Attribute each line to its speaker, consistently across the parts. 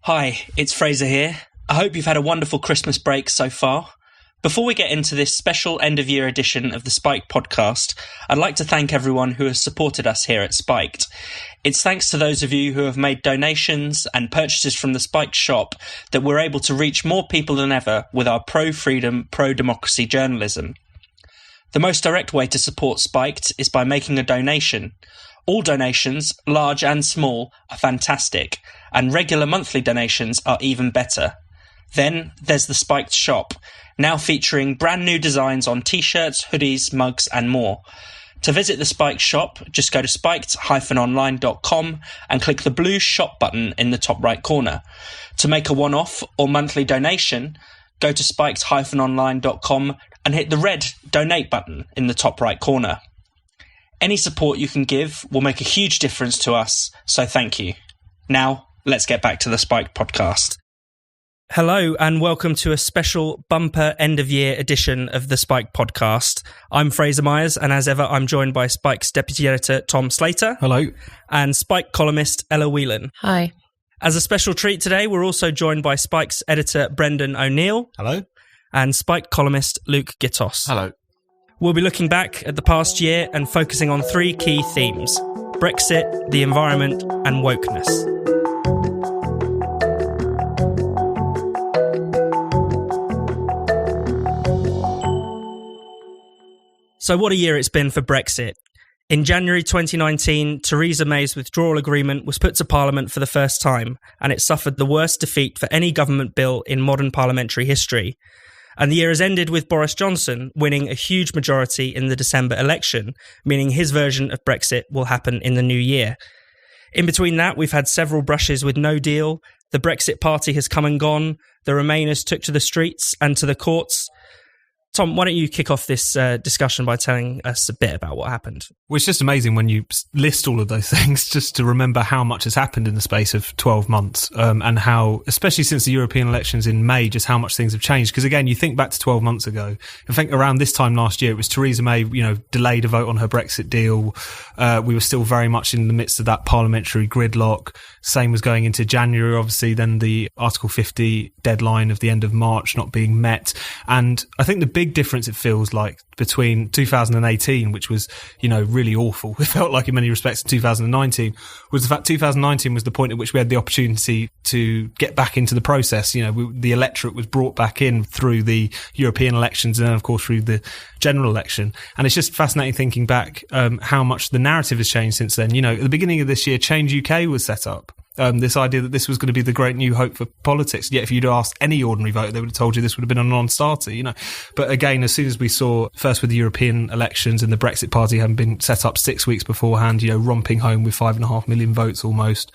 Speaker 1: Hi, it's Fraser here. I hope you've had a wonderful Christmas break so far. Before we get into this special end-of-year edition of the Spiked podcast, I'd like to thank everyone who has supported us here at Spiked. It's thanks to those of you who have made donations and purchases from the Spiked shop that we're able to reach more people than ever with our pro-freedom, pro-democracy journalism. The most direct way to support Spiked is by making a donation. All donations, large and small, are fantastic, and regular monthly donations are even better. Then there's the Spiked shop, now featuring brand new designs on t-shirts, hoodies, mugs and more. To visit the Spiked shop, just go to spiked-online.com and click the blue shop button in the top right corner. To make a one-off or monthly donation, go to spiked-online.com and hit the red donate button in the top right corner. Any support you can give will make a huge difference to us, so thank you. Now, let's get back to the Spiked podcast. Hello and welcome to a special bumper end-of-year edition of the Spiked podcast. I'm Fraser Myers, and as ever, I'm joined by Spike's deputy editor, Tom Slater.
Speaker 2: Hello.
Speaker 1: And Spike columnist, Ella Whelan.
Speaker 3: Hi.
Speaker 1: As a special treat today, we're also joined by Spike's editor, Brendan O'Neill.
Speaker 2: Hello.
Speaker 1: And Spike columnist, Luke Gittos.
Speaker 2: Hello.
Speaker 1: We'll be looking back at the past year and focusing on three key themes: Brexit, the environment, and wokeness. So what a year it's been for Brexit. In January 2019, Theresa May's withdrawal agreement was put to Parliament for the first time, and it suffered the worst defeat for any government bill in modern parliamentary history. And the year has ended with Boris Johnson winning a huge majority in the December election, meaning his version of Brexit will happen in the new year. In between that, we've had several brushes with no deal. The Brexit party has come and gone. The Remainers took to the streets and to the courts. Tom, why don't you kick off this discussion by telling us a bit about what happened?
Speaker 2: Well, it's just amazing when you list all of those things, just to remember how much has happened in the space of 12 months and how, especially since the European elections in May, just how much things have changed. Because again, you think back to 12 months ago, I think around this time last year, it was Theresa May, delayed a vote on her Brexit deal. We were still very much in the midst of that parliamentary gridlock. Same was going into January, obviously, then the Article 50 deadline of the end of March not being met. And I think the big difference it feels like between 2018, which was, really awful, it felt like in many respects, in 2019, was the fact 2019 was the point at which we had the opportunity to get back into the process. The electorate was brought back in through the European elections and then, of course, through the general election. And it's just fascinating thinking back how much the narrative has changed since then. At the beginning of this year, Change UK was set up. This idea that this was going to be the great new hope for politics. Yet if you'd asked any ordinary voter, they would have told you this would have been a non-starter, But again, as soon as we saw, first with the European elections and the Brexit party having been set up 6 weeks beforehand, romping home with 5.5 million votes almost.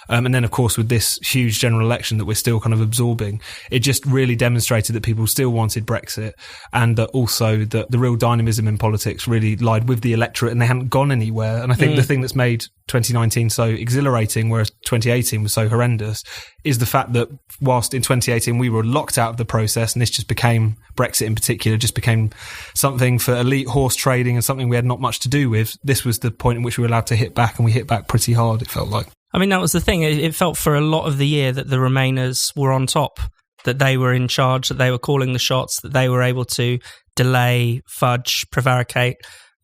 Speaker 2: And then, of course, with this huge general election that we're still kind of absorbing, it just really demonstrated that people still wanted Brexit and that also that the real dynamism in politics really lied with the electorate and they hadn't gone anywhere. And I think the thing that's made 2019 so exhilarating, whereas 2018 was so horrendous, is the fact that whilst in 2018 we were locked out of the process and this just became, Brexit in particular, just became something for elite horse trading and something we had not much to do with, this was the point in which we were allowed to hit back, and we hit back pretty hard, it felt like.
Speaker 1: I mean, that was the thing. It felt for a lot of the year that the Remainers were on top, that they were in charge, that they were calling the shots, that they were able to delay, fudge, prevaricate.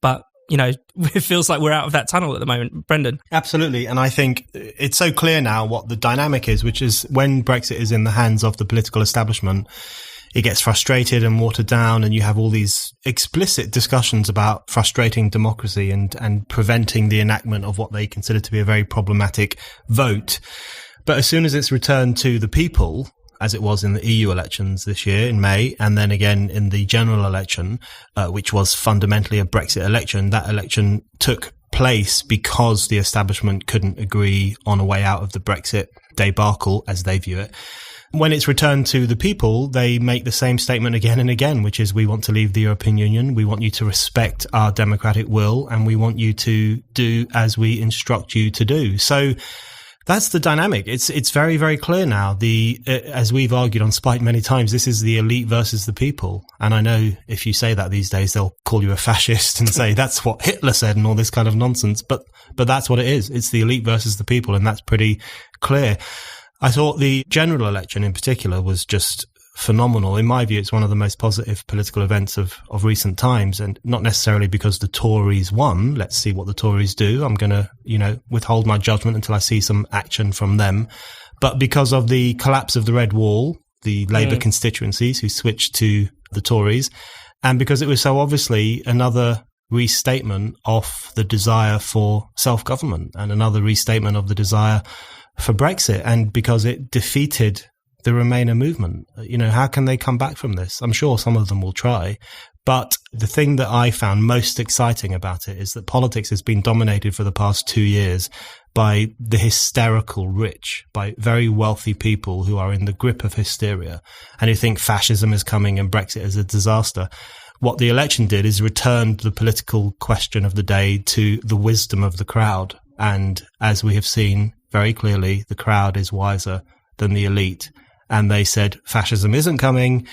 Speaker 1: But, it feels like we're out of that tunnel at the moment. Brendan?
Speaker 4: Absolutely. And I think it's so clear now what the dynamic is, which is when Brexit is in the hands of the political establishment, it gets frustrated and watered down, and you have all these explicit discussions about frustrating democracy and preventing the enactment of what they consider to be a very problematic vote. But as soon as it's returned to the people, as it was in the EU elections this year in May, and then again in the general election, which was fundamentally a Brexit election, that election took place because the establishment couldn't agree on a way out of the Brexit debacle, as they view it. When it's returned to the people, they make the same statement again and again, which is, we want to leave the European Union, we want you to respect our democratic will, and we want you to do as we instruct you to do. So that's the dynamic. It's very, very clear now. As we've argued on Spike many times, this is the elite versus the people. And I know if you say that these days, they'll call you a fascist and say that's what Hitler said and all this kind of nonsense. But that's what it is. It's the elite versus the people, and that's pretty clear. I thought the general election in particular was just phenomenal. In my view, it's one of the most positive political events of recent times, and not necessarily because the Tories won. Let's see what the Tories do. I'm going to, withhold my judgment until I see some action from them. But because of the collapse of the Red Wall, the Labour constituencies who switched to the Tories, and because it was so obviously another restatement of the desire for self-government and another restatement of the desire for Brexit, and because it defeated the Remainer movement. How can they come back from this? I'm sure some of them will try. But the thing that I found most exciting about it is that politics has been dominated for the past 2 years by the hysterical rich, by very wealthy people who are in the grip of hysteria and who think fascism is coming and Brexit is a disaster. What the election did is returned the political question of the day to the wisdom of the crowd. And as we have seen very clearly, the crowd is wiser than the elite. And they said, fascism isn't coming.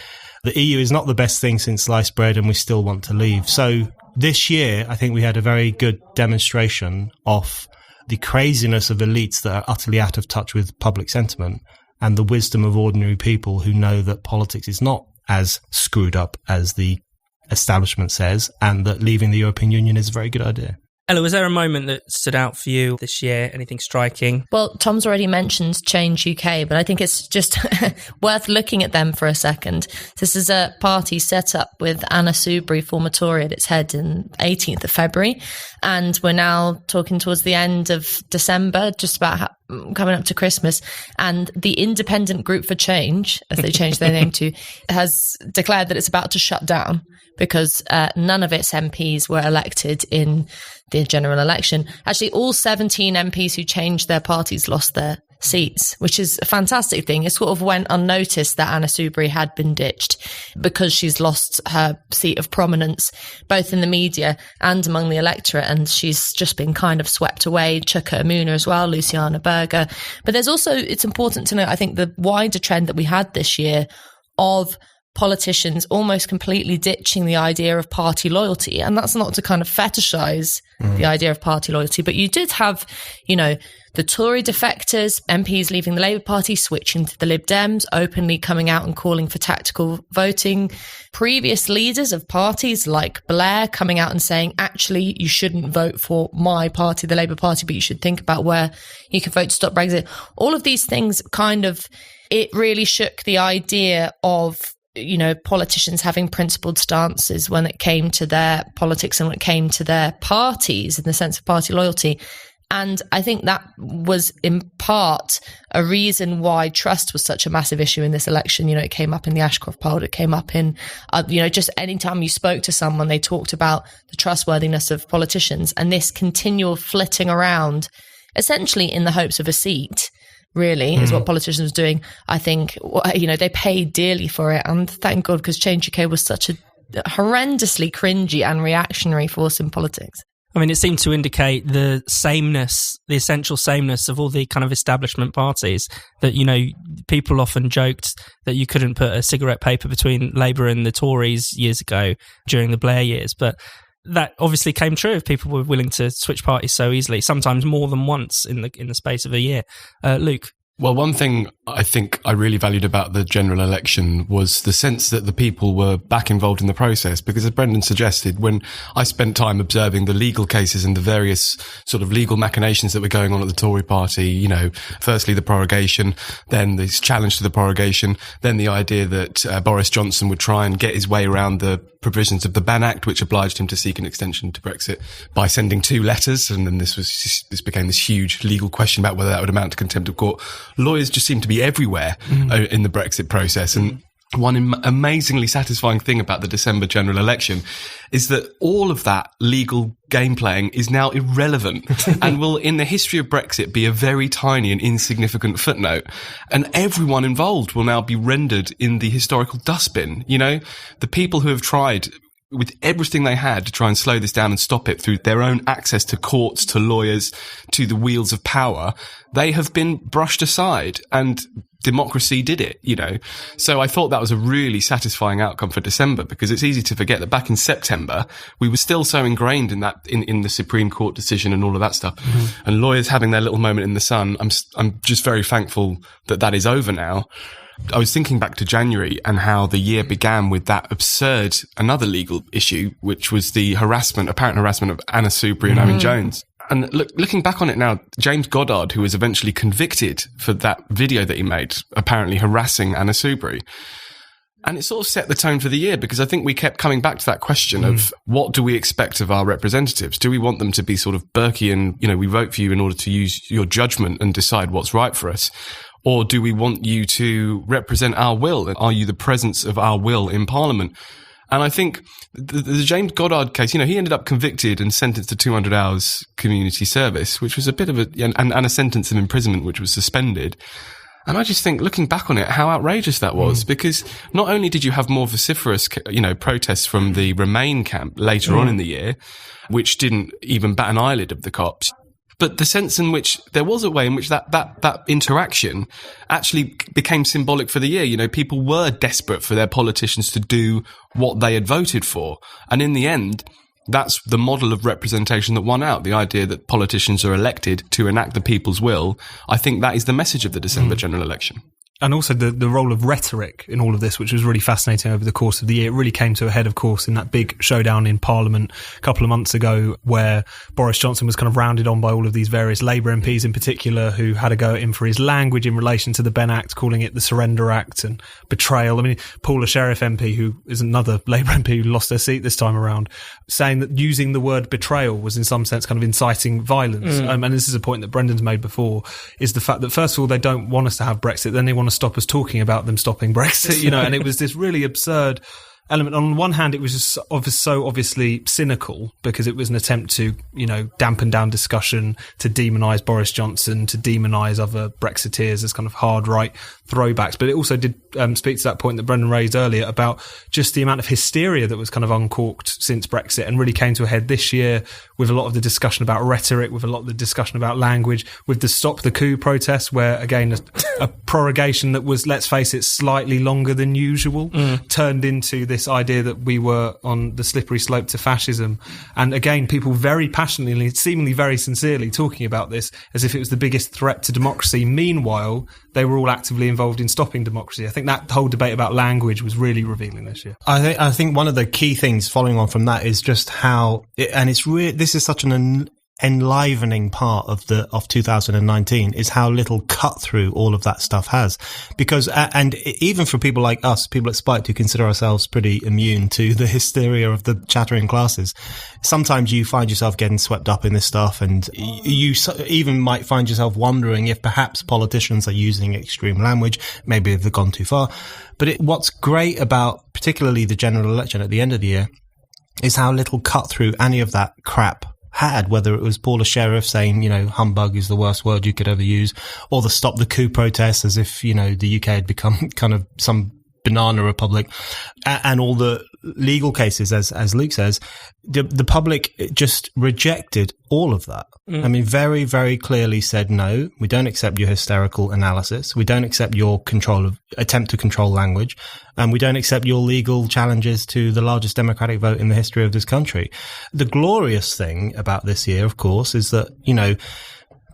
Speaker 4: The EU is not the best thing since sliced bread, and we still want to leave. So this year, I think we had a very good demonstration of the craziness of elites that are utterly out of touch with public sentiment and the wisdom of ordinary people who know that politics is not as screwed up as the establishment says, and that leaving the European Union is a very good idea.
Speaker 1: Ella, was there a moment that stood out for you this year? Anything striking?
Speaker 3: Well, Tom's already mentioned Change UK, but I think it's just worth looking at them for a second. This is a party set up with Anna Soubry, former Tory, at its head in 18th of February. And we're now talking towards the end of December, just about coming up to Christmas. And the Independent Group for Change, as they changed their name to, has declared that it's about to shut down because none of its MPs were elected in the general election. Actually, all 17 MPs who changed their parties lost their seats, which is a fantastic thing. It sort of went unnoticed that Anna Soubry had been ditched because she's lost her seat of prominence, both in the media and among the electorate. And she's just been kind of swept away. Chuka Umunna as well, Luciana Berger. But there's also, it's important to note, I think, the wider trend that we had this year of politicians almost completely ditching the idea of party loyalty. And that's not to kind of fetishize the idea of party loyalty, but you did have, the Tory defectors, MPs leaving the Labour Party, switching to the Lib Dems, openly coming out and calling for tactical voting. Previous leaders of parties like Blair coming out and saying, actually, you shouldn't vote for my party, the Labour Party, but you should think about where you can vote to stop Brexit. All of these things it really shook the idea of politicians having principled stances when it came to their politics and when it came to their parties in the sense of party loyalty. And I think that was in part a reason why trust was such a massive issue in this election. It came up in the Ashcroft poll. It came up in, just any time you spoke to someone, they talked about the trustworthiness of politicians and this continual flitting around, essentially in the hopes of a seat. Really, is what politicians were doing. I think, they paid dearly for it. And thank God, because Change UK was such a horrendously cringy and reactionary force in politics.
Speaker 1: I mean, it seemed to indicate the essential sameness of all the kind of establishment parties that, people often joked that you couldn't put a cigarette paper between Labour and the Tories years ago during the Blair years. But that obviously came true if people were willing to switch parties so easily, sometimes more than once in the space of a year. Luke?
Speaker 5: Well, one thing I think I really valued about the general election was the sense that the people were back involved in the process, because as Brendan suggested, when I spent time observing the legal cases and the various sort of legal machinations that were going on at the Tory party, firstly the prorogation, then this challenge to the prorogation, then the idea that Boris Johnson would try and get his way around the provisions of the Ban Act, which obliged him to seek an extension to Brexit by sending 2 letters. And then this became this huge legal question about whether that would amount to contempt of court. Lawyers just seem to be everywhere in the Brexit process. And one amazingly satisfying thing about the December general election is that all of that legal game playing is now irrelevant and will, in the history of Brexit, be a very tiny and insignificant footnote. And everyone involved will now be rendered in the historical dustbin. The people who have tried with everything they had to try and slow this down and stop it through their own access to courts, to lawyers, to the wheels of power, they have been brushed aside, and democracy did it, you know. So I thought that was a really satisfying outcome for December, because it's easy to forget that back in September, we were still so ingrained in that, in the Supreme Court decision and all of that stuff. Mm-hmm. And lawyers having their little moment in the sun. I'm just very thankful that that is over now. I was thinking back to January and how the year began with that absurd, another legal issue, which was the apparent harassment of Anna Soubry and Owen Jones. And looking back on it now, James Goddard, who was eventually convicted for that video that he made, apparently harassing Anna Soubry. And it sort of set the tone for the year, because I think we kept coming back to that question of what do we expect of our representatives? Do we want them to be sort of Burkean, you know, we vote for you in order to use your judgment and decide what's right for us? Or do we want you to represent our will? Are you the presence of our will in Parliament? And I think the James Goddard case, you know, he ended up convicted and sentenced to 200 hours community service, which was a bit of and a sentence of imprisonment, which was suspended. And I just think, looking back on it, how outrageous that was, because not only did you have more vociferous, you know, protests from the Remain camp later on in the year, which didn't even bat an eyelid of the cops, but the sense in which there was a way in which that interaction actually became symbolic for the year. You know, people were desperate for their politicians to do what they had voted for. And in the end, that's the model of representation that won out. The idea that politicians are elected to enact the people's will. I think that is the message of the December general election.
Speaker 2: And also the role of rhetoric in all of this, which was really fascinating over the course of the year. It really came to a head, of course, in that big showdown in Parliament a couple of months ago, where Boris Johnson was kind of rounded on by all of these various Labour MPs in particular, who had a go at him for his language in relation to the Benn Act, calling it the Surrender Act and betrayal. I mean, Paula Sherriff MP, who is another Labour MP who lost their seat this time around, saying that using the word betrayal was in some sense kind of inciting violence. And this is a point that Brendan's made before, is the fact that first of all, they don't want us to have Brexit, then they want to stop us talking about them stopping Brexit, you know, and it was this really absurd element. On one hand, it was just so obviously cynical, because it was an attempt to, you know, dampen down discussion, to demonise Boris Johnson, to demonise other Brexiteers as kind of hard right throwbacks. But it also did speak to that point that Brendan raised earlier about just the amount of hysteria that was kind of uncorked since Brexit, and really came to a head this year with a lot of the discussion about rhetoric, with a lot of the discussion about language, with the Stop the Coup protests, where again a prorogation that was, let's face it, slightly longer than usual turned into this idea that we were on the slippery slope to fascism. And again, people very passionately, seemingly very sincerely, talking about this as if it was the biggest threat to democracy. Meanwhile, they were all actively involved in stopping democracy. I think that whole debate about language was really revealing this year.
Speaker 4: I think one of the key things following on from that is just how, and it's really, this is such an enlivening part of 2019, is how little cut through all of that stuff has. Because, and even for people like us, people at Spiked who consider ourselves pretty immune to the hysteria of the chattering classes, sometimes you find yourself getting swept up in this stuff, and you even might find yourself wondering if perhaps politicians are using extreme language, maybe they've gone too far. But what's great about particularly the general election at the end of the year is how little cut through any of that crap had, whether it was Paula Sherriff saying, you know, humbug is the worst word you could ever use, or the Stop the Coup protests, as if, you know, the UK had become kind of some banana republic, and all the legal cases, as Luke says, the public just rejected all of that. I mean, very, very clearly said, no, we don't accept your hysterical analysis. We don't accept your attempt to control language. And we don't accept your legal challenges to the largest democratic vote in the history of this country. The glorious thing about this year, of course, is that, you know,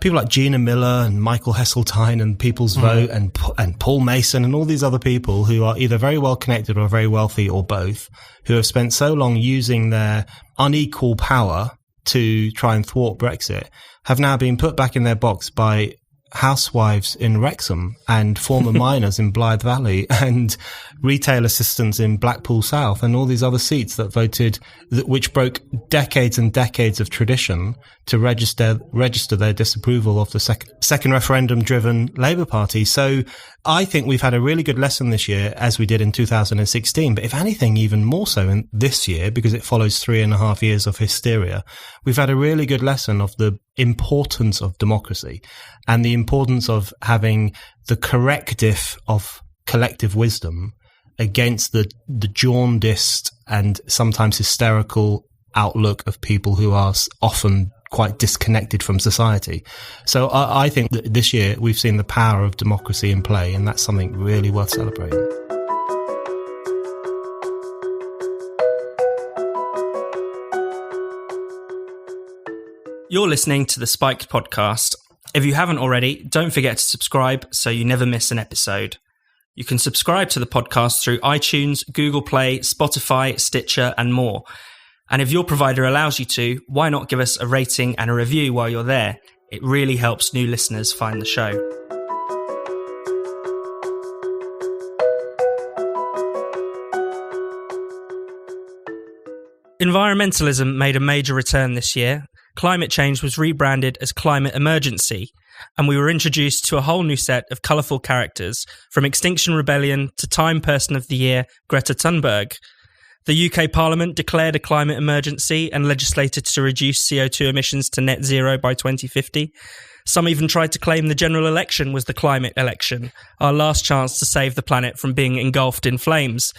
Speaker 4: people like Gina Miller and Michael Heseltine and People's Vote and Paul Mason and all these other people who are either very well connected or very wealthy or both, who have spent so long using their unequal power to try and thwart Brexit, have now been put back in their box by housewives in Wrexham and former miners in Blythe Valley and retail assistants in Blackpool South and all these other seats that voted, which broke decades and decades of tradition to register their disapproval of the second referendum-driven Labour Party. So I think we've had a really good lesson this year, as we did in 2016, but if anything, even more so in this year, because it follows 3.5 years of hysteria. We've had a really good lesson of the importance of democracy and the importance of having the corrective of collective wisdom against the jaundiced and sometimes hysterical outlook of people who are often quite disconnected from society. So I think that this year we've seen the power of democracy in play, and that's something really worth celebrating.
Speaker 1: You're listening to the Spiked podcast. If you haven't already, don't forget to subscribe so you never miss an episode. You can subscribe to the podcast through iTunes, Google Play, Spotify, Stitcher, and more. And if your provider allows you to, why not give us a rating and a review while you're there? It really helps new listeners find the show. Environmentalism made a major return this year. Climate change was rebranded as Climate Emergency, and we were introduced to a whole new set of colourful characters, from Extinction Rebellion to Time Person of the Year, Greta Thunberg. The UK Parliament declared a climate emergency and legislated to reduce CO2 emissions to net zero by 2050. Some even tried to claim the general election was the climate election, our last chance to save the planet from being engulfed in flames.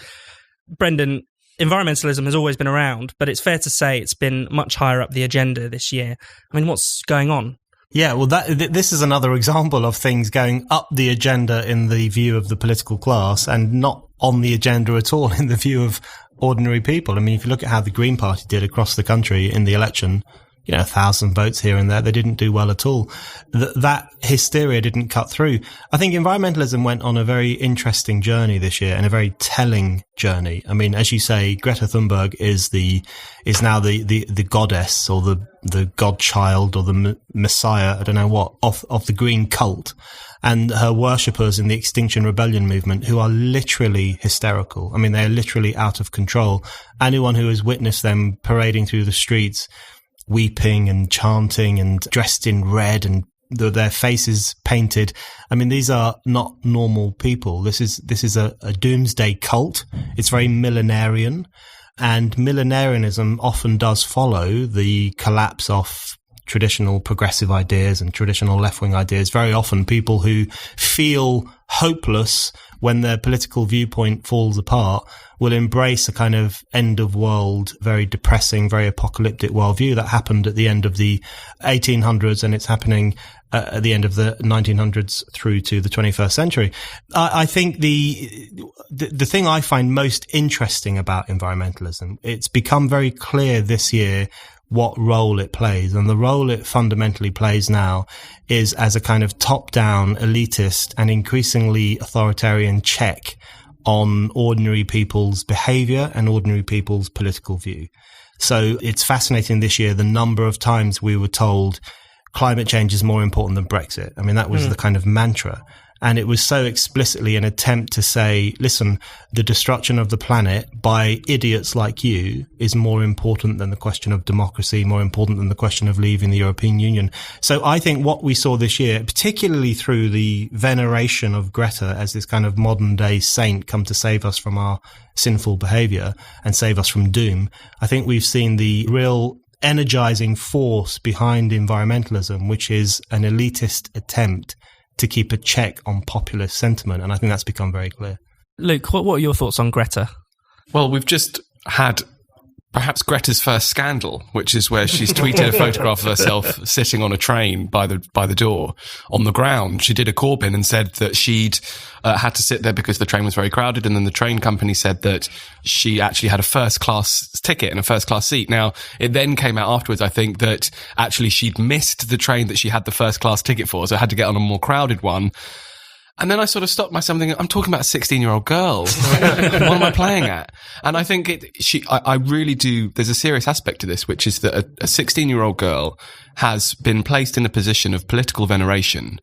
Speaker 1: Brendan, environmentalism has always been around, but it's fair to say it's been much higher up the agenda this year. I mean, what's going on?
Speaker 4: Yeah, well, this is another example of things going up the agenda in the view of the political class and not on the agenda at all in the view of ordinary people. I mean, if you look at how the Green Party did across the country in the election, 1,000 votes here and there, they didn't do well at all. That hysteria didn't cut through. I think environmentalism went on a very interesting journey this year and a very telling journey. I mean, as you say, Greta Thunberg is now the goddess or the godchild or the messiah, I don't know what, of the green cult. And her worshippers in the Extinction Rebellion movement, who are literally hysterical. I mean, they're literally out of control. Anyone who has witnessed them parading through the streets, weeping and chanting and dressed in red and their faces painted. I mean, these are not normal people. This is a doomsday cult. It's very millenarian, and millenarianism often does follow the collapse of traditional progressive ideas and traditional left-wing ideas. Very often people who feel hopeless when their political viewpoint falls apart will embrace a kind of end-of-world, very depressing, very apocalyptic worldview that happened at the end of the 1800s, and it's happening at the end of the 1900s through to the 21st century. I think the thing I find most interesting about environmentalism, it's become very clear this year what role it plays. And the role it fundamentally plays now is as a kind of top-down, elitist and increasingly authoritarian check on ordinary people's behaviour and ordinary people's political view. So it's fascinating this year the number of times we were told climate change is more important than Brexit. I mean, that was the kind of mantra. And it was so explicitly an attempt to say, listen, the destruction of the planet by idiots like you is more important than the question of democracy, more important than the question of leaving the European Union. So I think what we saw this year, particularly through the veneration of Greta as this kind of modern day saint come to save us from our sinful behaviour and save us from doom, I think we've seen the real energizing force behind environmentalism, which is an elitist attempt to keep a check on populist sentiment. And I think that's become very clear.
Speaker 1: Luke, what are your thoughts on Greta?
Speaker 5: Well, we've just had perhaps Greta's first scandal, which is where she's tweeted a photograph of herself sitting on a train by the door on the ground. She did a Corbyn and said that she'd had to sit there because the train was very crowded, and then the train company said that she actually had a first-class ticket and a first-class seat. Now, it then came out afterwards, I think, that actually she'd missed the train that she had the first-class ticket for, so had to get on a more crowded one. And then I sort of stopped myself thinking, I'm talking about a 16-year-old girl. What am I playing at? And I think I really do, there's a serious aspect to this, which is that a 16-year-old girl has been placed in a position of political veneration.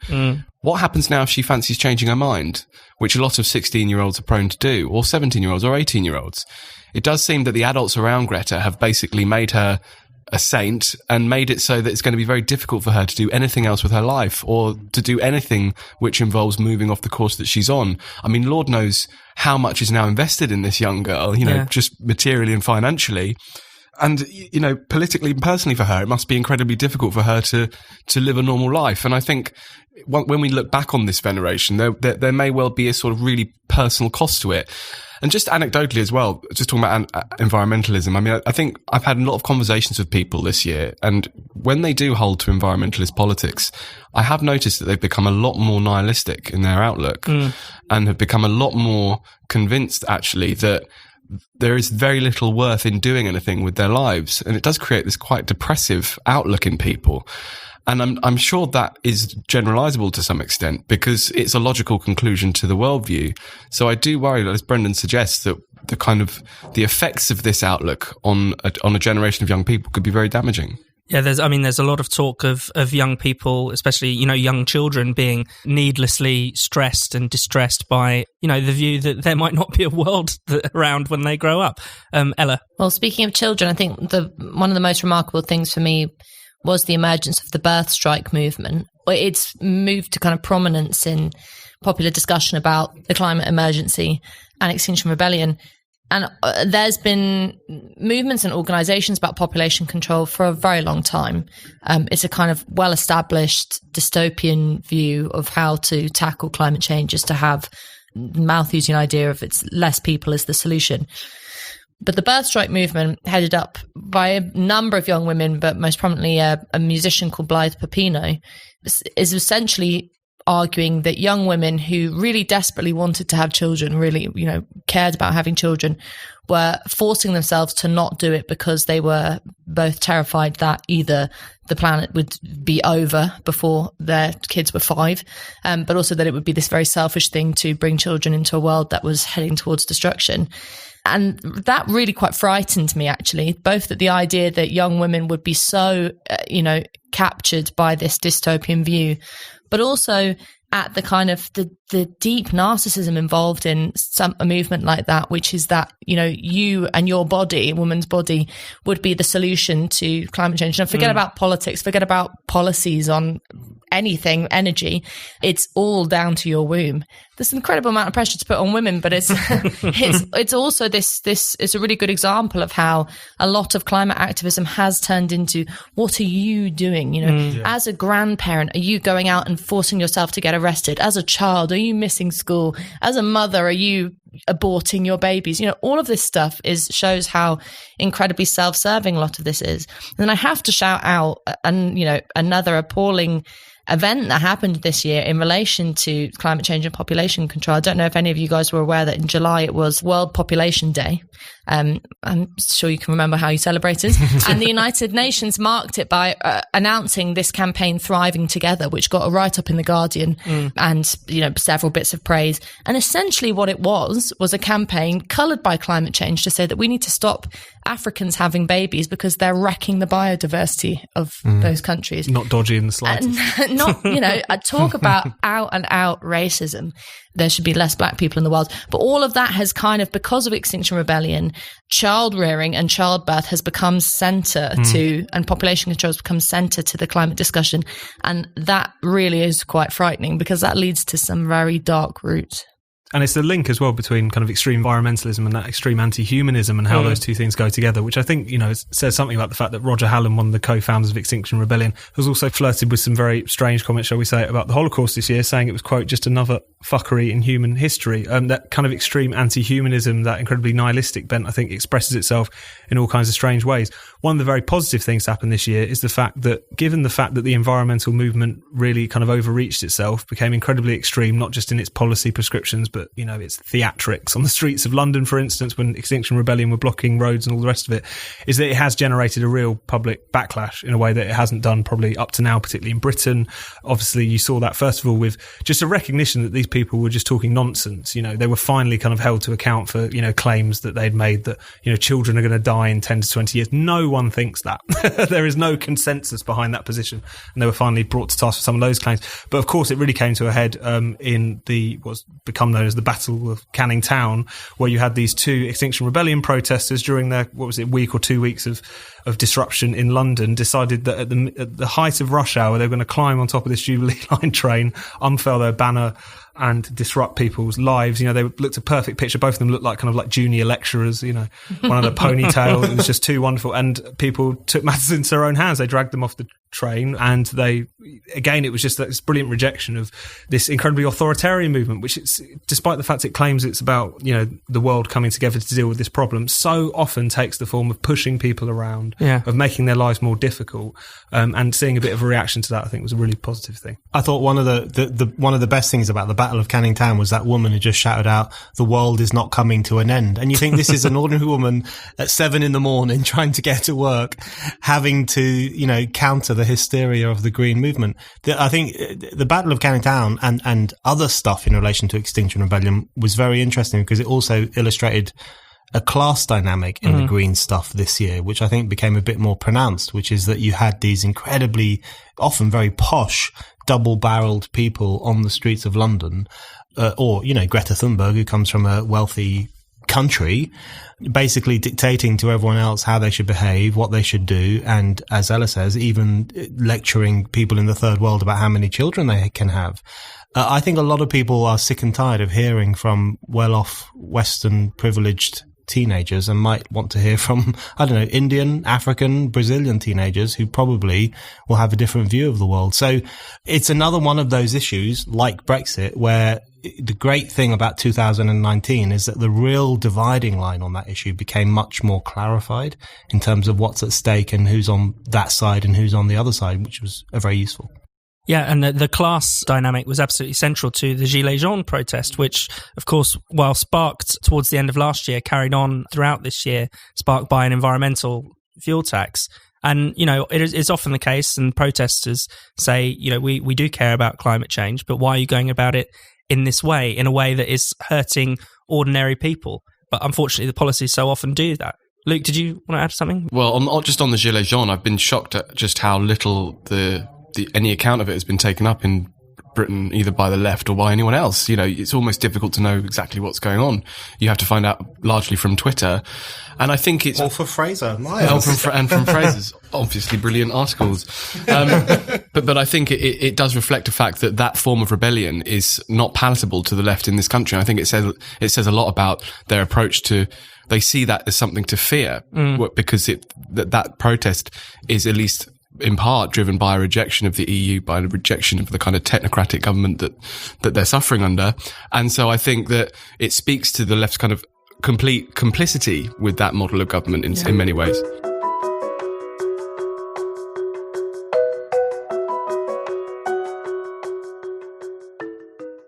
Speaker 5: What happens now if she fancies changing her mind, which a lot of 16-year-olds are prone to do, or 17-year-olds or 18-year-olds? It does seem that the adults around Greta have basically made her a saint and made it so that it's going to be very difficult for her to do anything else with her life or to do anything which involves moving off the course that she's on. I mean, Lord knows how much is now invested in this young girl, just materially and financially. And, politically and personally for her, it must be incredibly difficult for her to live a normal life. And I think when we look back on this veneration, there may well be a sort of really personal cost to it. And just anecdotally as well, just talking about environmentalism, I mean, I think I've had a lot of conversations with people this year, and when they do hold to environmentalist politics, I have noticed that they've become a lot more nihilistic in their outlook and have become a lot more convinced, actually, that there is very little worth in doing anything with their lives. And it does create this quite depressive outlook in people. And I'm sure that is generalizable to some extent because it's a logical conclusion to the worldview. So I do worry that, as Brendan suggests, that the effects of this outlook on a generation of young people could be very damaging.
Speaker 1: Yeah, there's a lot of talk of young people, especially, young children, being needlessly stressed and distressed by, the view that there might not be a world around when they grow up. Ella?
Speaker 3: Well, speaking of children, I think one of the most remarkable things for me was the emergence of the birth strike movement. It's moved to kind of prominence in popular discussion about the climate emergency and Extinction Rebellion. And there's been movements and organizations about population control for a very long time. It's a kind of well-established dystopian view of how to tackle climate change, is to have Malthusian idea of it's less people is the solution. But the birth strike movement, headed up by a number of young women, but most prominently a musician called Blythe Pepino, is essentially arguing that young women who really desperately wanted to have children, really, cared about having children, were forcing themselves to not do it because they were both terrified that either the planet would be over before their kids were 5, but also that it would be this very selfish thing to bring children into a world that was heading towards destruction. And that really quite frightened me, actually, both that the idea that young women would be so, captured by this dystopian view, but also at the kind of the deep narcissism involved in a movement like that, which is that, you and your body, a woman's body, would be the solution to climate change. And forget about politics, forget about policies on anything, energy. It's all down to your womb. There's an incredible amount of pressure to put on women, but it's also this is a really good example of how a lot of climate activism has turned into, what are you doing? As a grandparent, are you going out and forcing yourself to get arrested? As a child, are you missing school? As a mother, are you aborting your babies? All of this stuff shows how incredibly self-serving a lot of this is. And I have to shout out another appalling event that happened this year in relation to climate change and population control. I don't know if any of you guys were aware that in July it was World Population Day. I'm sure you can remember how you celebrated. And the United Nations marked it by announcing this campaign, Thriving Together, which got a write-up in The Guardian and, several bits of praise. And essentially what it was a campaign coloured by climate change to say that we need to stop Africans having babies because they're wrecking the biodiversity of those countries.
Speaker 2: Not dodgy in the slightest.
Speaker 3: Not, I talk about out and out racism. There should be less black people in the world. But all of that has kind of, because of Extinction Rebellion, child rearing and childbirth has become centre to, and population control has become centre to the climate discussion. And that really is quite frightening because that leads to some very dark roots.
Speaker 2: And it's the link as well between kind of extreme environmentalism and that extreme anti-humanism and how those two things go together, which I think, says something about the fact that Roger Hallam, one of the co-founders of Extinction Rebellion, has also flirted with some very strange comments, shall we say, about the Holocaust this year, saying it was, quote, just another fuckery in human history. That kind of extreme anti-humanism, that incredibly nihilistic bent, I think, expresses itself in all kinds of strange ways. One of the very positive things to happen this year is the fact that, given the fact that the environmental movement really kind of overreached itself, became incredibly extreme, not just in its policy prescriptions, but, its theatrics on the streets of London, for instance, when Extinction Rebellion were blocking roads and all the rest of it, is that it has generated a real public backlash in a way that it hasn't done probably up to now, particularly in Britain. Obviously, you saw that, first of all, with just a recognition that these people were just talking nonsense. They were finally kind of held to account for, claims that they'd made that, children are going to die in 10 to 20 years. No one thinks that. There is no consensus behind that position. And they were finally brought to task for some of those claims. But of course, it really came to a head in what's become known as the Battle of Canning Town, where you had these two Extinction Rebellion protesters during their, week or 2 weeks of disruption in London, decided that at the height of rush hour, they were going to climb on top of this Jubilee Line train, unfurl their banner and disrupt people's lives. They looked a perfect picture. Both of them looked like kind of like junior lecturers, one had a ponytail. It was just too wonderful. And people took matters into their own hands. They dragged them off the train, and it was just this brilliant rejection of this incredibly authoritarian movement, which it's, despite the fact it claims it's about the world coming together to deal with this problem, so often takes the form of pushing people around, of making their lives more difficult, and seeing a bit of a reaction to that, I think, was a really positive thing.
Speaker 4: I thought one of the best things about the Battle of Canning Town was that woman who just shouted out, "The world is not coming to an end." And you think this is an ordinary woman at 7 a.m. trying to get to work, having to counter the hysteria of the Green movement. I think the Battle of Canning Town and other stuff in relation to Extinction Rebellion was very interesting because it also illustrated a class dynamic in the Green stuff this year, which I think became a bit more pronounced, which is that you had these incredibly, often very posh, double-barreled people on the streets of London, or Greta Thunberg, who comes from a wealthy country, basically dictating to everyone else how they should behave, what they should do, and, as Ella says, even lecturing people in the third world about how many children they can have. I think a lot of people are sick and tired of hearing from well-off, Western, privileged teenagers and might want to hear from, Indian, African, Brazilian teenagers who probably will have a different view of the world. So it's another one of those issues, like Brexit, where the great thing about 2019 is that the real dividing line on that issue became much more clarified in terms of what's at stake and who's on that side and who's on the other side, which was very useful.
Speaker 1: Yeah, and the class dynamic was absolutely central to the Gilets jaunes protest, which, of course, while sparked towards the end of last year, carried on throughout this year, sparked by an environmental fuel tax. And, it's often the case, and protesters say, we do care about climate change, but why are you going about it in this way, in a way that is hurting ordinary people? But unfortunately, the policies so often do that. Luke, did you want to add something?
Speaker 5: Well, just on the Gilets jaunes, I've been shocked at just how little any account of it has been taken up in Britain, either by the left or by anyone else. It's almost difficult to know exactly what's going on. You have to find out largely from Twitter. And I think it's...
Speaker 4: Or for Fraser.
Speaker 5: And from Fraser's obviously brilliant articles. But I think it does reflect a fact that form of rebellion is not palatable to the left in this country. And I think it says a lot about their approach to... They see that as something to fear, because that protest is at least in part driven by a rejection of the EU, by a rejection of the kind of technocratic government that they're suffering under. And so I think that it speaks to the left's kind of complete complicity with that model of government in many ways.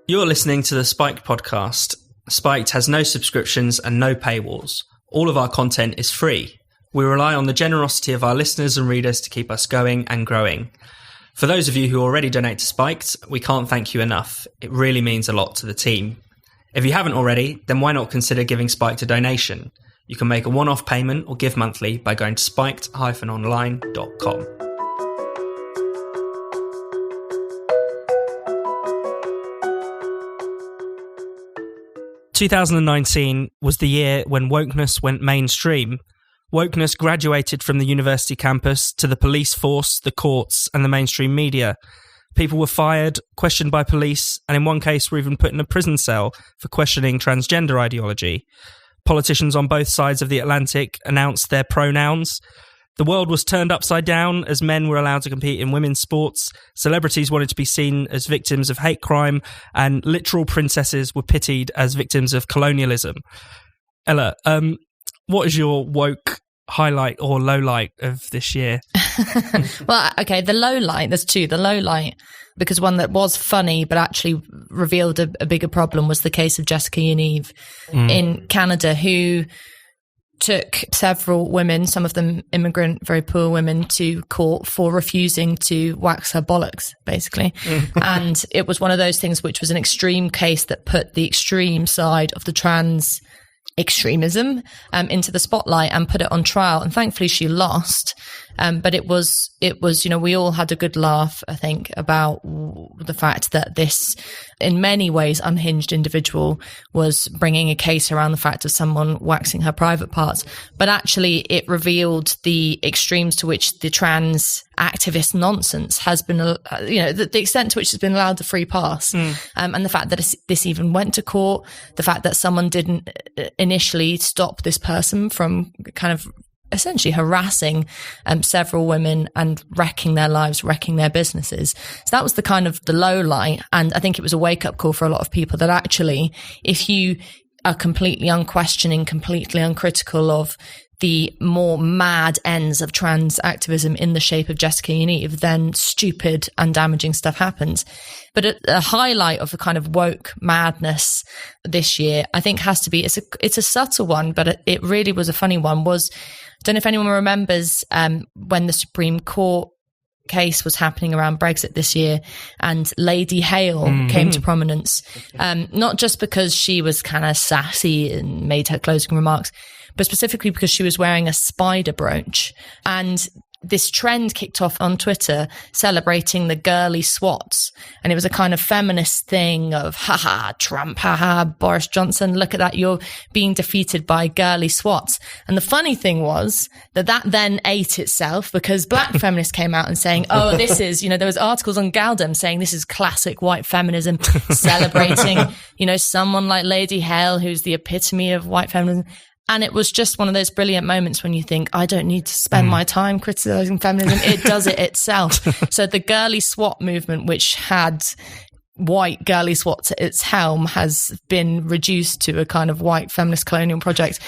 Speaker 1: You're listening to the Spiked podcast. Spiked has no subscriptions and no paywalls. All of our content is free. We rely on the generosity of our listeners and readers to keep us going and growing. For those of you who already donate to Spiked, we can't thank you enough. It really means a lot to the team. If you haven't already, then why not consider giving Spiked a donation? You can make a one-off payment or give monthly by going to spiked-online.com. ...2019 was the year when wokeness went mainstream. Wokeness graduated from the university campus to the police force, the courts, and the mainstream media. People were fired, questioned by police, and in one case were even put in a prison cell for questioning transgender ideology. Politicians on both sides of the Atlantic announced their pronouns. The world was turned upside down as men were allowed to compete in women's sports, celebrities wanted to be seen as victims of hate crime, and literal princesses were pitied as victims of colonialism. Ella, what is your woke highlight or low light of this year?
Speaker 3: Well, okay, the low light, there's two. The low light, because one that was funny but actually revealed a bigger problem, was the case of Jessica Yaniv in Canada, who took several women, some of them immigrant, very poor women, to court for refusing to wax her bollocks, basically. And it was one of those things which was an extreme case that put the extreme side of the trans extremism into the spotlight and put it on trial. And thankfully she lost. But it was, we all had a good laugh, I think, about the fact that this, in many ways, unhinged individual was bringing a case around the fact of someone waxing her private parts. But actually it revealed the extremes to which the trans activist nonsense has been, the extent to which it's been allowed the free pass. And the fact that this even went to court, the fact that someone didn't initially stop this person from kind of essentially harassing several women and wrecking their lives, wrecking their businesses. So that was the kind of the low light. And I think it was a wake-up call for a lot of people that actually, if you are completely unquestioning, completely uncritical of the more mad ends of trans activism in the shape of Jessica Yaniv, then stupid and damaging stuff happens. But a highlight of the kind of woke madness this year, I think, has to be, it's a subtle one, but it really was a funny one, was, I don't know if anyone remembers when the Supreme Court case was happening around Brexit this year, and Lady Hale came to prominence, not just because she was kind of sassy and made her closing remarks, but specifically because she was wearing a spider brooch. And this trend kicked off on Twitter celebrating the girly swats. And it was a kind of feminist thing of, haha, Trump, haha, Boris Johnson, look at that, you're being defeated by girly swats. And the funny thing was that then ate itself, because black feminists came out and saying, oh, this is, there was articles on Galdem saying this is classic white feminism, celebrating, someone like Lady Hale, who's the epitome of white feminism. And it was just one of those brilliant moments when you think, I don't need to spend my time criticizing feminism. It does it itself. So the girly swat movement, which had white girly swats at its helm, has been reduced to a kind of white feminist colonial project.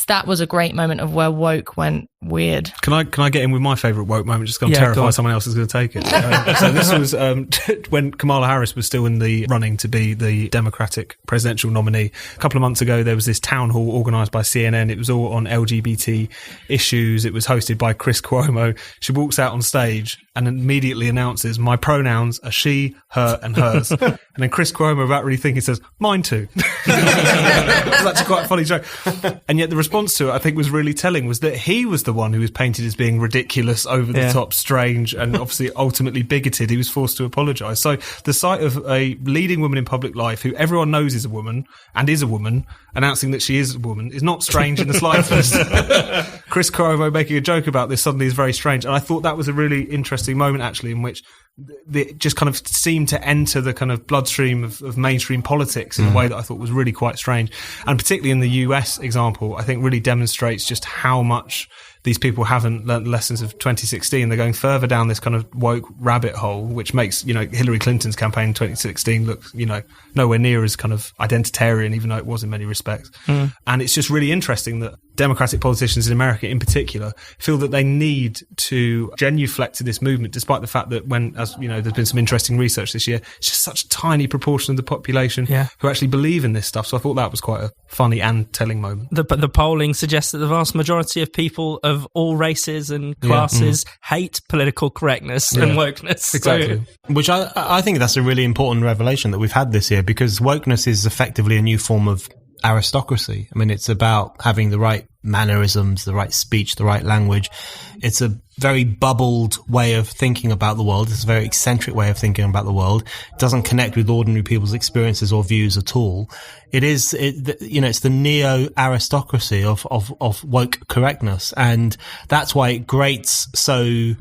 Speaker 3: That was a great moment of where woke went weird.
Speaker 2: Can I get in with my favourite woke moment? Just going to terrify someone else is going to take it. So this was when Kamala Harris was still in the running to be the Democratic presidential nominee. A couple of months ago, there was this town hall organised by CNN. It was all on LGBT issues. It was hosted by Chris Cuomo. She walks out on stage and immediately announces, my pronouns are she, her and hers. And then Chris Cuomo, without really thinking, says, mine too. It's actually quite a funny joke. And yet the response to it, I think, was really telling, was that he was the one who was painted as being ridiculous, over the top, strange, and obviously ultimately bigoted. He was forced to apologise. So the sight of a leading woman in public life, who everyone knows is a woman, and is a woman, announcing that she is a woman, is not strange in the slightest. Chris Cuomo making a joke about this suddenly is very strange. And I thought that was a really interesting moment, actually, in which it just kind of seemed to enter the kind of bloodstream of mainstream politics in a way that I thought was really quite strange. And particularly in the US example, I think really demonstrates just how much these people haven't learnt lessons of 2016. They're going further down this kind of woke rabbit hole, which makes, Hillary Clinton's campaign in 2016 look, nowhere near as kind of identitarian, even though it was in many respects. And it's just really interesting that Democratic politicians in America in particular feel that they need to genuflect to this movement, despite the fact that there's been some interesting research this year, it's just such a tiny proportion of the population who actually believe in this stuff. So I thought that was quite a funny and telling moment.
Speaker 1: The polling suggests that the vast majority of people of all races and classes hate political correctness and wokeness.
Speaker 2: Exactly.
Speaker 4: So, which I think that's a really important revelation that we've had this year, because wokeness is effectively a new form of aristocracy. I mean, it's about having the right mannerisms, the right speech, the right language. It's a very bubbled way of thinking about the world. It's a very eccentric way of thinking about the world. It doesn't connect with ordinary people's experiences or views at all. It's the neo-aristocracy of woke correctness. And that's why it grates so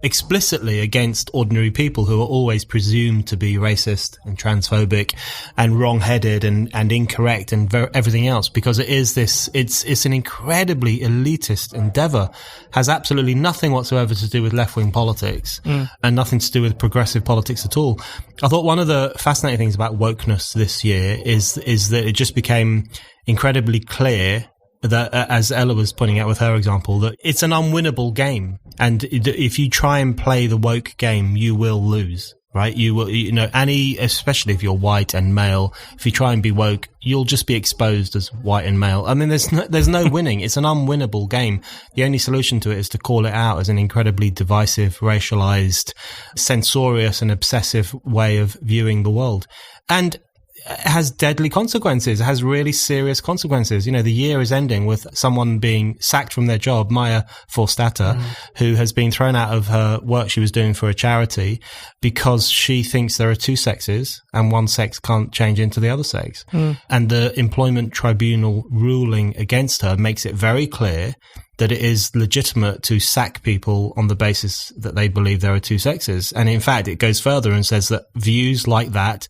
Speaker 4: explicitly against ordinary people who are always presumed to be racist and transphobic and wrong-headed and incorrect and everything else, because it's an incredibly elitist endeavor, has absolutely nothing whatsoever to do with left-wing politics and nothing to do with progressive politics at all. I thought one of the fascinating things about wokeness this year is that it just became incredibly clear that, as Ella was pointing out with her example, that it's an unwinnable game. And if you try and play the woke game, you will lose, right? You will, especially if you're white and male, if you try and be woke, you'll just be exposed as white and male. I mean, there's no winning. It's an unwinnable game. The only solution to it is to call it out as an incredibly divisive, racialized, censorious and obsessive way of viewing the world. And it has deadly consequences. It has really serious consequences. The year is ending with someone being sacked from their job, Maya Forstater, who has been thrown out of her work she was doing for a charity because she thinks there are two sexes and one sex can't change into the other sex. And the employment tribunal ruling against her makes it very clear that it is legitimate to sack people on the basis that they believe there are two sexes. And in fact, it goes further and says that views like that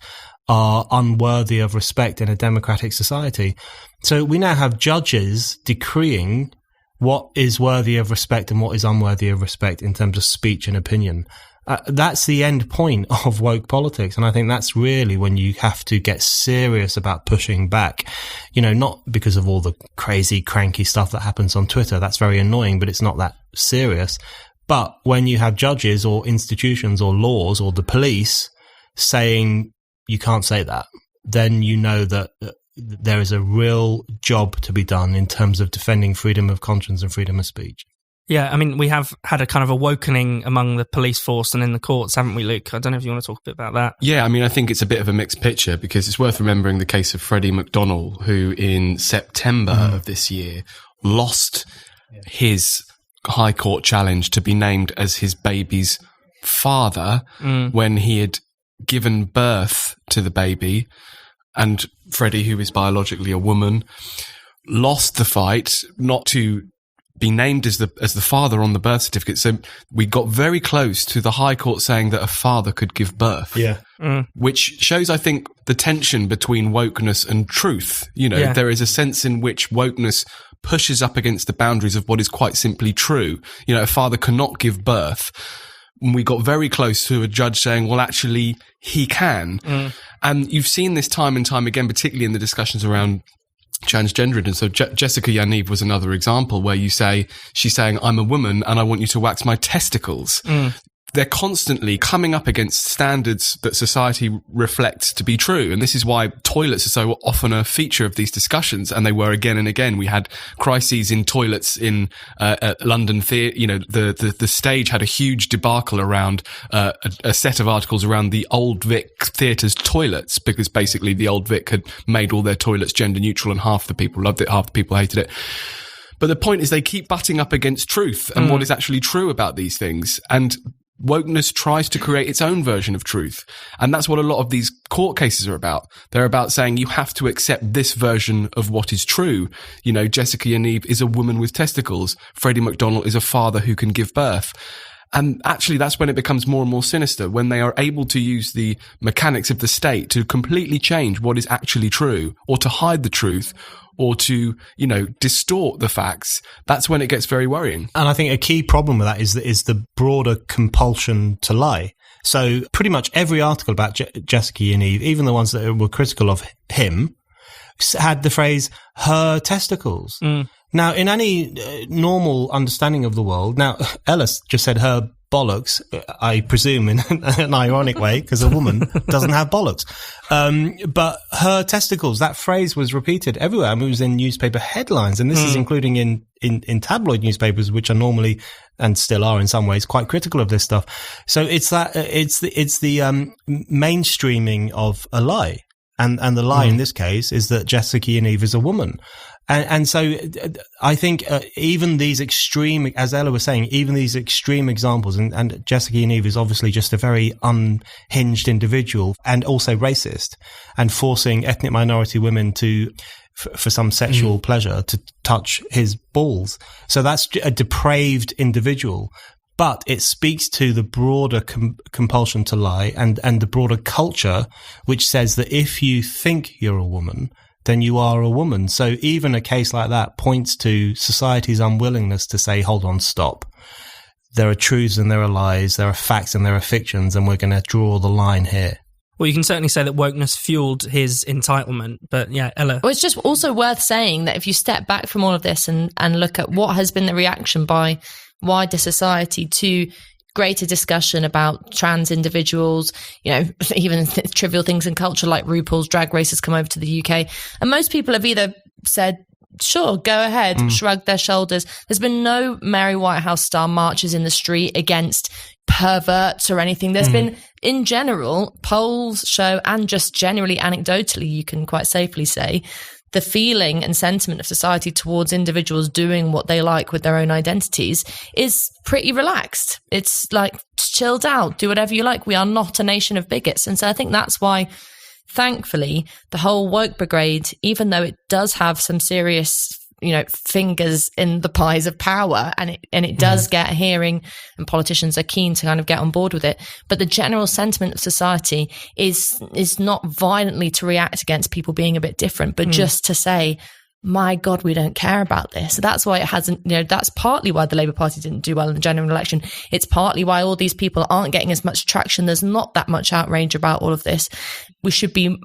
Speaker 4: are unworthy of respect in a democratic society. So we now have judges decreeing what is worthy of respect and what is unworthy of respect in terms of speech and opinion. That's the end point of woke politics. And I think that's really when you have to get serious about pushing back, not because of all the crazy, cranky stuff that happens on Twitter. That's very annoying, but it's not that serious. But when you have judges or institutions or laws or the police saying you can't say that, then you know that there is a real job to be done in terms of defending freedom of conscience and freedom of speech.
Speaker 1: Yeah, I mean, we have had a kind of awakening among the police force and in the courts, haven't we, Luke? I don't know if you want to talk a bit about that.
Speaker 5: Yeah, I mean, I think it's a bit of a mixed picture because it's worth remembering the case of Freddie McDonnell, who in September of this year lost his High Court challenge to be named as his baby's father when he had given birth to the baby. And Freddie, who is biologically a woman, lost the fight not to be named as the father on the birth certificate. So we got very close to the High Court saying that a father could give birth.
Speaker 4: Yeah.
Speaker 5: Which shows, I think, the tension between wokeness and truth. There is a sense in which wokeness pushes up against the boundaries of what is quite simply true. A father cannot give birth. We got very close to a judge saying, well, actually, he can. And you've seen this time and time again, particularly in the discussions around transgendered. And so Jessica Yaniv was another example where she's saying, I'm a woman and I want you to wax my testicles. They're constantly coming up against standards that society reflects to be true. And this is why toilets are so often a feature of these discussions. And they were again and again. We had crises in toilets in London Theatre. The stage had a huge debacle around a set of articles around the Old Vic Theatre's toilets, because basically the Old Vic had made all their toilets gender neutral and half the people loved it, half the people hated it. But the point is they keep butting up against truth and what is actually true about these things. And wokeness tries to create its own version of truth. And that's what a lot of these court cases are about. They're about saying you have to accept this version of what is true. Jessica Yaniv is a woman with testicles. Freddie McDonnell is a father who can give birth. And actually, that's when it becomes more and more sinister, when they are able to use the mechanics of the state to completely change what is actually true, or to hide the truth, or to, distort the facts. That's when it gets very worrying.
Speaker 4: And I think a key problem with that is the broader compulsion to lie. So pretty much every article about Jessica Yaniv, even the ones that were critical of him, had the phrase, her testicles. Now, in any normal understanding of the world, now, Ellis just said her bollocks, I presume in an ironic way, because a woman doesn't have bollocks. But her testicles, that phrase was repeated everywhere. I mean, it was in newspaper headlines, and this is including in tabloid newspapers, which are normally, and still are in some ways, quite critical of this stuff. So it's the mainstreaming of a lie. And the lie in this case is that Jessica Yaniv is a woman. And so I think even these extreme, as Ella was saying, even these extreme examples, and Jessica Yaniv is obviously just a very unhinged individual and also racist, and forcing ethnic minority women to, for some sexual pleasure, to touch his balls. So that's a depraved individual. But it speaks to the broader compulsion to lie and the broader culture, which says that if you think you're a woman, then you are a woman. So even a case like that points to society's unwillingness to say, hold on, stop. There are truths and there are lies, there are facts and there are fictions, and we're going to draw the line here.
Speaker 1: Well, you can certainly say that wokeness fueled his entitlement, but yeah, Ella.
Speaker 3: Well, it's just also worth saying that if you step back from all of this and look at what has been the reaction by wider society to greater discussion about trans individuals, even trivial things in culture like RuPaul's Drag Race has come over to the UK. And most people have either said, sure, go ahead, shrugged their shoulders. There's been no Mary Whitehouse style marches in the street against perverts or anything. There's been, in general, polls show, and just generally anecdotally, you can quite safely say, the feeling and sentiment of society towards individuals doing what they like with their own identities is pretty relaxed. It's like, chilled out, do whatever you like. We are not a nation of bigots. And so I think that's why, thankfully, the whole woke brigade, even though it does have some serious, fingers in the pies of power, and it does get a hearing, and politicians are keen to kind of get on board with it. But the general sentiment of society is not violently to react against people being a bit different, but just to say, my God, we don't care about this. So that's why it hasn't, that's partly why the Labour Party didn't do well in the general election. It's partly why all these people aren't getting as much traction. There's not that much outrage about all of this. We should be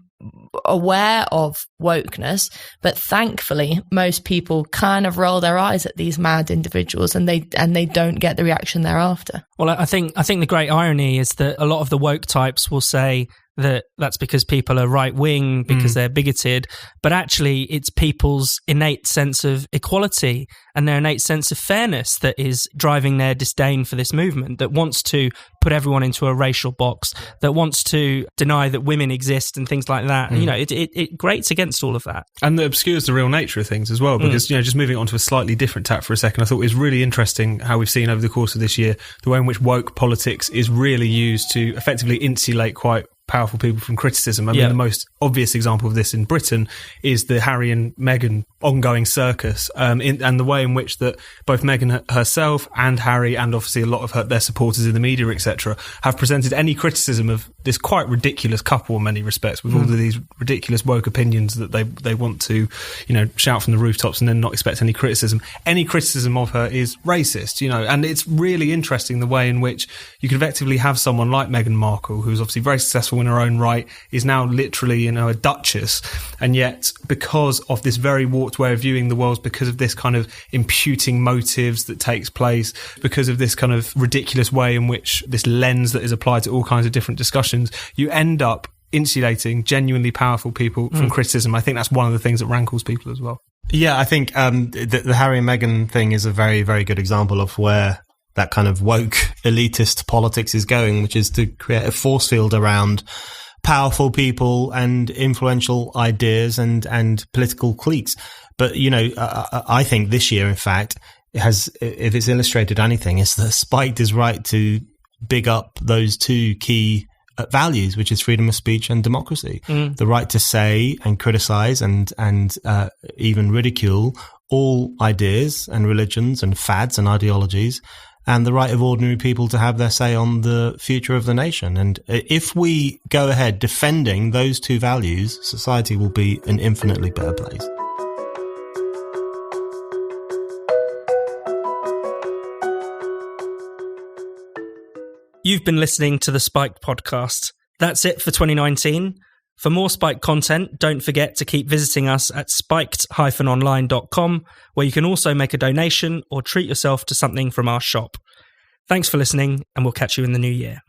Speaker 3: aware of wokeness, but thankfully most people kind of roll their eyes at these mad individuals and they don't get the reaction they're after.
Speaker 1: Well, I think the great irony is that a lot of the woke types will say that that's because people are right-wing, because they're bigoted, but actually it's people's innate sense of equality and their innate sense of fairness that is driving their disdain for this movement, that wants to put everyone into a racial box, that wants to deny that women exist and things like that. It grates against all of that.
Speaker 2: And that obscures the real nature of things as well, because, just moving on to a slightly different tack for a second, I thought it was really interesting how we've seen over the course of this year the way in which woke politics is really used to effectively insulate quite powerful people from criticism. I mean, the most obvious example of this in Britain is the Harry and Meghan ongoing circus, and the way in which that both Meghan herself and Harry, and obviously a lot of their supporters in the media, etc., have presented any criticism of this quite ridiculous couple in many respects, with all of these ridiculous woke opinions that they want to, shout from the rooftops and then not expect any criticism. Any criticism of her is racist, and it's really interesting the way in which you could effectively have someone like Meghan Markle, who's obviously very successful in her own right, is now literally, a duchess, and yet because of this very warped way of viewing the world, because of this kind of imputing motives that takes place, because of this kind of ridiculous way in which this lens that is applied to all kinds of different discussions, you end up insulating genuinely powerful people from criticism. I think that's one of the things that rankles people as well.
Speaker 4: Yeah, I think the Harry and Meghan thing is a very, very good example of where that kind of woke elitist politics is going, which is to create a force field around powerful people and influential ideas and political cliques. But, I think this year, in fact, if it's illustrated anything, is that Spiked is right to big up those two key values, which is freedom of speech and democracy. The right to say and criticize and even ridicule all ideas and religions and fads and ideologies, and the right of ordinary people to have their say on the future of the nation. And if we go ahead defending those two values, society will be an infinitely better place.
Speaker 1: You've been listening to the Spiked podcast. That's it for 2019. For more Spiked content, don't forget to keep visiting us at spiked-online.com, where you can also make a donation or treat yourself to something from our shop. Thanks for listening, and we'll catch you in the new year.